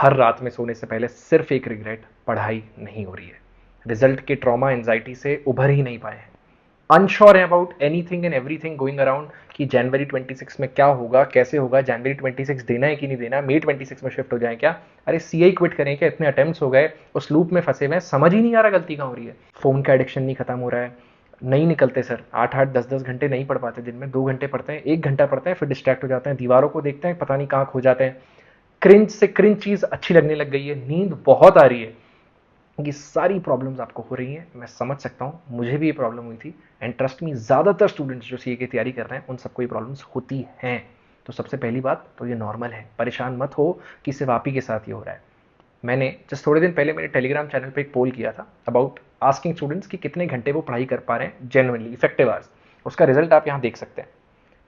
हर रात में सोने से पहले सिर्फ एक रिग्रेट, पढ़ाई नहीं हो रही है। रिजल्ट के ट्रॉमा एंजाइटी से उभर ही नहीं पाए हैं। अनश्योर है about anything and everything going around कि जनवरी 26 में क्या होगा, कैसे होगा, जनवरी 26 देना है कि नहीं देना, मई 26 में शिफ्ट हो जाए क्या, अरे सीए क्विट करें क्या, इतने अटेम्प्ट्स हो गए, उस लूप में फंसे हुए हैं, समझ ही नहीं आ रहा गलती कहाँ हो रही है। फोन का एडिक्शन नहीं खत्म हो रहा है, नहीं निकलते सर, 8-8 10-10 घंटे नहीं पढ़ पाते, दिन में 2 घंटे पढ़ते हैं, 1 घंटा पढ़ते हैं, फिर डिस्ट्रैक्ट हो जाते हैं, दीवारों को देखते हैं, पता नहीं कहाँ खो जाते हैं। क्रिंज से क्रिंज चीज अच्छी लगने लग गई है, नींद बहुत आ रही है। ये सारी प्रॉब्लम्स आपको हो रही हैं, मैं समझ सकता हूं, मुझे भी ये प्रॉब्लम हुई थी। एंड ट्रस्ट मी, ज्यादातर स्टूडेंट्स जो सीए की तैयारी कर रहे हैं उन सबको ये प्रॉब्लम्स होती हैं। तो सबसे पहली बात तो ये नॉर्मल है, परेशान मत हो कि सिर्फ आप ही के साथ ये हो रहा है। मैंने जस्ट थोड़े दिन पहले मेरे टेलीग्राम चैनल पे एक पोल किया था अबाउट आस्किंग स्टूडेंट्स कि कितने घंटे वो पढ़ाई कर पा रहे हैं जेन्युइनली इफेक्टिव आवर्स। उसका रिजल्ट आप यहाँ देख सकते हैं।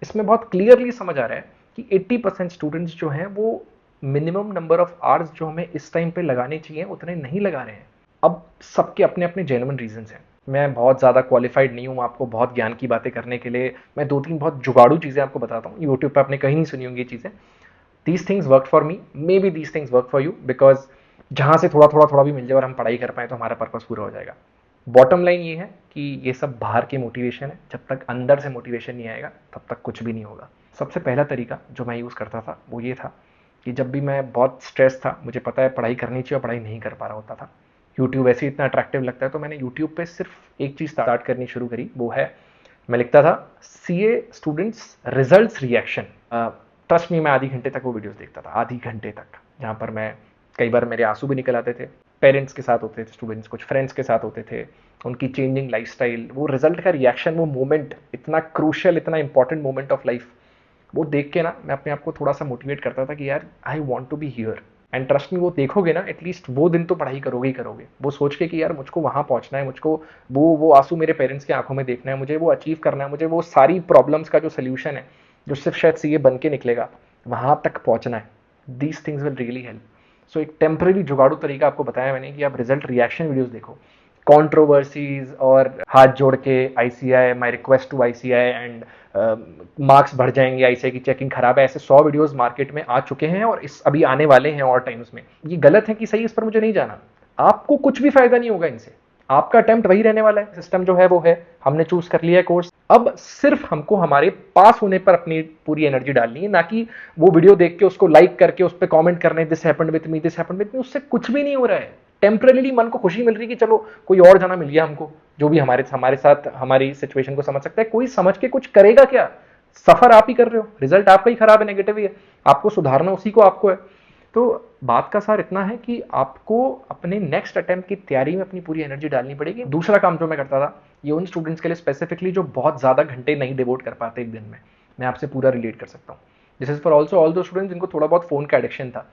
इसमें बहुत क्लियरली समझ आ रहा है कि 80% स्टूडेंट्स जो हैं वो मिनिमम नंबर ऑफ आवर्स जो हमें इस टाइम पे लगाने चाहिए उतने नहीं लगा रहे हैं। अब सबके अपने अपने जेन्युइन रीजंस हैं। मैं बहुत ज़्यादा क्वालिफाइड नहीं हूँ आपको बहुत ज्ञान की बातें करने के लिए। मैं 2-3 बहुत जुगाड़ू चीज़ें आपको बताता हूँ, यूट्यूब पर आपने कहीं नहीं सुनी होंगी ये चीज़ें। These things work for me, may be these things work for you, because जहाँ से थोड़ा थोड़ा थोड़ा भी मिल जाए और हम पढ़ाई कर पाए तो हमारा पर्पस पूरा हो जाएगा। बॉटम लाइन ये है कि ये सब बाहर के मोटिवेशन है, जब तक अंदर से मोटिवेशन नहीं आएगा तब तक कुछ भी नहीं होगा। सबसे पहला तरीका जो मैं यूज़ करता था वो ये था कि जब भी मैं बहुत स्ट्रेस था, मुझे पता है पढ़ाई करनी चाहिए और पढ़ाई नहीं कर पा रहा होता था, यूट्यूब ऐसे इतना अट्रैक्टिव लगता है, तो मैंने यूट्यूब पे सिर्फ एक चीज़ स्टार्ट करनी शुरू करी, वो है मैं लिखता था CA students results reaction. Trust me, मैं आधी घंटे तक वो वीडियोस देखता था, आधी घंटे तक, जहाँ पर मैं कई बार मेरे आंसू भी निकल आते थे। पेरेंट्स के साथ होते थे स्टूडेंट्स, कुछ फ्रेंड्स के साथ होते थे, उनकी चेंजिंग लाइफस्टाइल, वो रिजल्ट का रिएक्शन, वो मोमेंट इतना क्रूशियल, इतना इंपॉर्टेंट मोमेंट ऑफ लाइफ, वो देख के ना मैं अपने आप को थोड़ा सा मोटिवेट करता था कि यार I want to be here. And trust me, वो देखोगे ना एटलीस्ट वो दिन तो पढ़ाई करोगे ही करोगे, वो सोच के कि यार मुझको वहां पहुंचना है, मुझको वो आंसू मेरे पेरेंट्स की आंखों में देखना है, मुझे वो अचीव करना है, मुझे वो सारी प्रॉब्लम्स का जो सोल्यूशन है जो सिर्फ शायद सीए बन के निकलेगा, वहां तक पहुंचना है। These things will really help. So एक टेम्पररी जुगाड़ू तरीका आपको बताया मैंने कि आप रिजल्ट रिएक्शन वीडियोस देखो, कंट्रोवर्सीज और हाथ जोड़ के ICI, my request to ICI and marks बढ़ जाएंगे, आईसीआई की चेकिंग खराब है, ऐसे 100 वीडियोस मार्केट में आ चुके हैं और इस अभी आने वाले हैं और टाइम्स में। ये गलत है कि सही, इस पर मुझे नहीं जाना। आपको कुछ भी फायदा नहीं होगा इनसे, आपका अटेम्प्ट वही रहने वाला है, सिस्टम जो है वो है, हमने चूज कर लिया है कोर्स। अब सिर्फ हमको हमारे पास होने पर अपनी पूरी एनर्जी डालनी है, ना कि वो वीडियो देख के उसको लाइक करके उस पर कमेंट करने, this happened with me, this happened with me, उससे कुछ भी नहीं हो रहा है। टेम्परली मन को खुशी मिल रही है कि चलो कोई और जना मिल गया हमको जो भी हमारे हमारे साथ हमारी सिचुएशन को समझ सकता है। कोई समझ के कुछ करेगा क्या? सफर आप ही कर रहे हो, रिजल्ट आपका ही खराब है, नेगेटिव ही है, आपको सुधारना उसी को आपको है। तो बात का सार इतना है कि आपको अपने नेक्स्ट अटेम्प्ट की तैयारी में अपनी पूरी एनर्जी डालनी पड़ेगी। दूसरा काम जो मैं करता था, ये उन स्टूडेंट्स के लिए स्पेसिफिकली जो बहुत ज्यादा घंटे नहीं डिवोट कर पाते एक दिन में, मैं आपसे पूरा रिलेट कर सकता हूँ। This is for also all दो स्टूडेंट्स जिनको थोड़ा बहुत फोन का एडिक्शन था।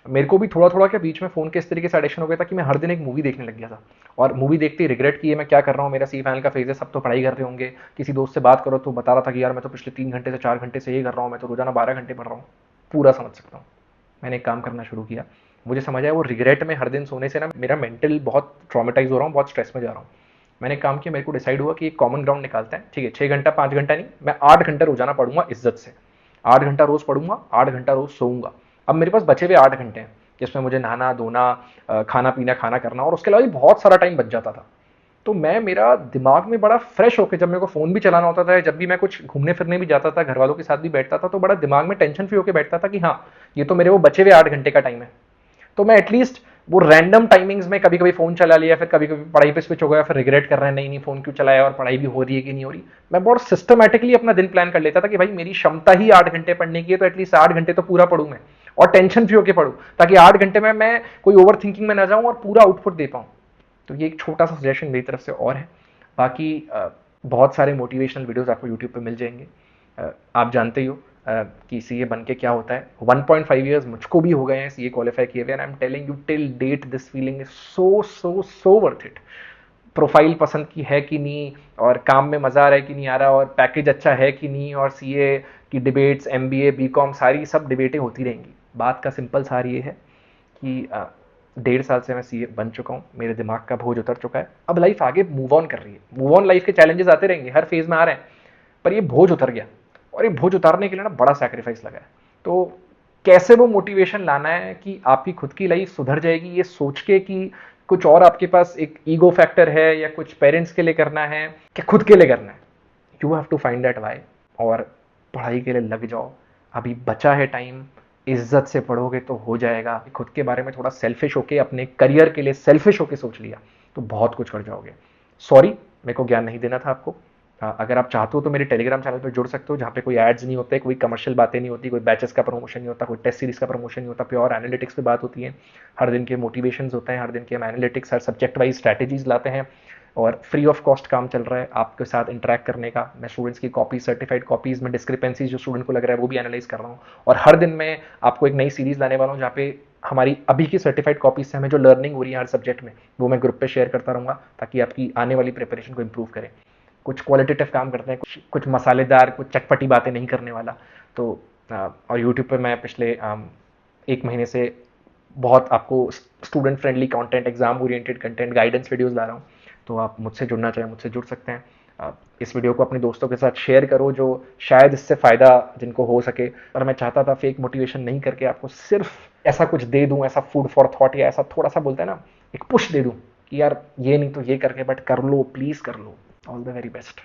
मेरे को भी थोड़ा थोड़ा क्या बीच में फोन के इस तरीके से एडिक्शन हो गया था कि मैं हर दिन एक मूवी देखने लग गया था, और मूवी देखते ही रिग्रेट किए मैं क्या कर रहा हूँ, मेरा सी फाइनल का फेज है, सब तो पढ़ाई कर रहे होंगे। किसी दोस्त से बात करो तो बता रहा था कि यार मैं तो पिछले 3 घंटे से 4 घंटे से ये कर रहा हूँ, मैं तो रोजाना 12 घंटे पढ़ रहा हूँ। पूरा समझ सकता हूँ। मैंने एक काम करना शुरू किया, मुझे समझ आया वो रिग्रेट में हर दिन सोने से ना मेरा मेंटल बहुत ट्रॉमेटाइज हो रहा हूँ, बहुत स्ट्रेस में जा रहा हूँ। मैंने काम किया, मेरे को डिसाइड हुआ कि एक कॉमन ग्राउंड निकालते हैं, ठीक है, 6 घंटा 5 घंटा नहीं, मैं 8 घंटा रोजाना पढ़ूंगा इज्जत से। 8 घंटा रोज पढ़ूंगा, 8 घंटा रोज सोऊंगा। अब मेरे पास बचे हुए 8 घंटे हैं जिसमें मुझे नहाना धोना, खाना पीना खाना करना, और उसके अलावा भी बहुत सारा टाइम बच जाता था। तो मैं मेरा दिमाग में बड़ा फ्रेश होकर, जब मेरे को फोन भी चलाना होता था, जब भी मैं कुछ घूमने फिरने भी जाता था, घर वालों के साथ भी बैठता था, तो बड़ा दिमाग में टेंशन फ्री होकर बैठता था कि हाँ, ये तो मेरे वो बचे हुए 8 घंटे का टाइम है। तो मैं एटलीस्ट वो रैंडम टाइमिंग्स में कभी कभी फोन चला लिया, फिर कभी कभी पढ़ाई पे स्विच हो गया, फिर रिग्रेट कर रहे हैं नहीं नहीं फोन क्यों चलाया और पढ़ाई भी हो रही है कि नहीं हो रही। मैं बहुत सिस्टमेटिकली अपना दिन प्लान कर लेता था कि भाई मेरी क्षमता ही 8 घंटे पढ़ने की है, तो एटलीस्ट 8 घंटे तो पूरा पढ़ूं मैं, और टेंशन फ्री होकर पढ़ूं, ताकि 8 घंटे में मैं कोई ओवर थिंकिंग में ना जाऊं और पूरा आउटपुट दे पाऊं। तो ये एक छोटा सा सजेशन मेरी तरफ से और है। बाकी बहुत सारे मोटिवेशनल वीडियोस आपको यूट्यूब पे मिल जाएंगे। आप जानते ही हो कि सीए बन के क्या होता है। 1.5 ईयर्स मुझको भी हो गए हैं सीए क्वालिफाई किए हुए, and I am telling you till date this feeling is so so so worth it. Profile पसंद की है कि नहीं, और काम में मजा आ रहा है कि नहीं आ रहा, और पैकेज अच्छा है कि नहीं, और सीए की डिबेट्स, एमबीए, बीकॉम, सारी सब डिबेटें होती रहेंगी। बात का सिंपल सार ये है कि 1.5 साल से मैं सीए बन चुका हूँ, मेरे दिमाग का बोझ उतर चुका है, अब लाइफ आगे मूव ऑन कर रही है। मूव ऑन लाइफ के चैलेंजेस आते रहेंगे, हर फेज में आ रहे हैं, पर ये बोझ उतर गया, और ये बोझ उतारने के लिए ना बड़ा सैक्रिफाइस लगा है। तो कैसे वो मोटिवेशन लाना है कि आपकी खुद की लाइफ सुधर जाएगी ये सोच के कि कुछ और आपके पास एक ईगो फैक्टर है या कुछ पेरेंट्स के लिए करना है कि खुद के लिए करना है। You have to find that why और पढ़ाई के लिए लग जाओ। अभी बचा है टाइम, इज्जत से पढ़ोगे तो हो जाएगा। खुद के बारे में थोड़ा सेल्फिश होके अपने करियर के लिए सेल्फिश होके सोच लिया तो बहुत कुछ कर जाओगे। सॉरी, मेरे को ज्ञान नहीं देना था आपको। अगर आप चाहते हो तो मेरे टेलीग्राम चैनल पर जुड़ सकते हो, जहाँ पे कोई एड्स नहीं होते, कोई कमर्शियल बातें नहीं होती, कोई बैचेस का प्रमोशन नहीं होता, कोई टेस्ट सीरीज का प्रमोशन नहीं होता, प्योर एनालिटिक्स पे बात होती है। हर दिन के मोटिवेशंस होते हैं, हर दिन के हम एनालिटिक्स, हर सब्जेक्ट वाइज स्ट्रैटेजीज लाते हैं और फ्री ऑफ कॉस्ट काम चल रहा है आपके साथ इंटरेक्ट करने का। मैं स्टूडेंट्स की कॉपी, सर्टिफाइड कॉपीज में डिस्क्रिपेंसीज जो स्टूडेंट को लग रहा है वो भी एनालाइज कर रहा हूँ और हर दिन मैं आपको एक नई सीरीज लाने वाला हूँ जहाँ पे हमारी अभी की सर्टिफाइड कॉपीज से हमें जो लर्निंग हो रही है हर सब्जेक्ट में वो मैं ग्रुप पे शेयर करता रहूँगा ताकि आपकी आने वाली प्रिपरेशन को इंप्रूव करें। कुछ क्वालिटेटिव काम करते हैं, कुछ मसालेदार, कुछ चटपटी बातें नहीं करने वाला। तो और यूट्यूब पे मैं पिछले 1 महीने से बहुत आपको student friendly content, exam oriented content, guidance videos ला रहा हूँ। तो आप मुझसे जुड़ना चाहें मुझसे जुड़ सकते हैं। इस वीडियो को अपने दोस्तों के साथ शेयर करो जो शायद इससे फ़ायदा जिनको हो सके। पर मैं चाहता था फेक मोटिवेशन नहीं करके आपको सिर्फ ऐसा कुछ दे दूं, ऐसा फूड फॉर थॉट या ऐसा थोड़ा सा बोलते हैं ना, एक पुश दे दूं कि यार ये नहीं तो ये करके बट कर लो, प्लीज़ कर लो। All the very best.